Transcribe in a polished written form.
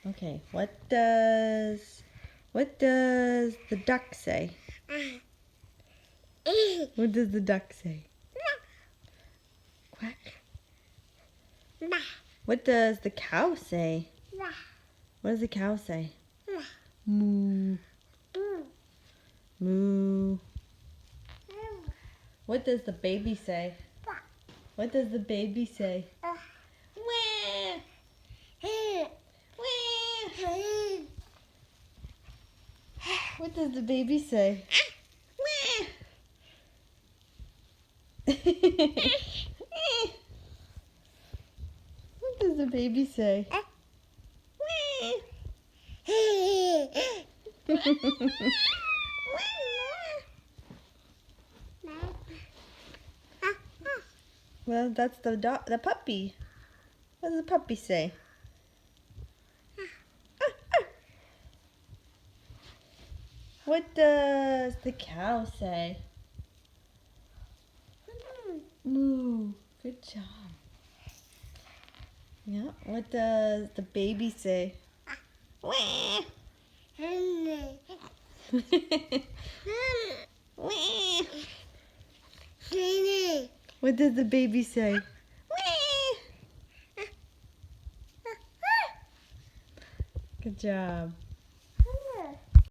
Okay, what does the duck say? What does the duck say? Quack. What does the cow say? What does the cow say? Moo. Moo. What does the baby say? What does the baby say? Wah. Wah. What does the baby say? Wah. What does the baby say? Well, that's the puppy. What does the puppy say? What does the cow say? Moo. Good job. Yeah. What does the baby say? Wah. What does the baby say? Good job.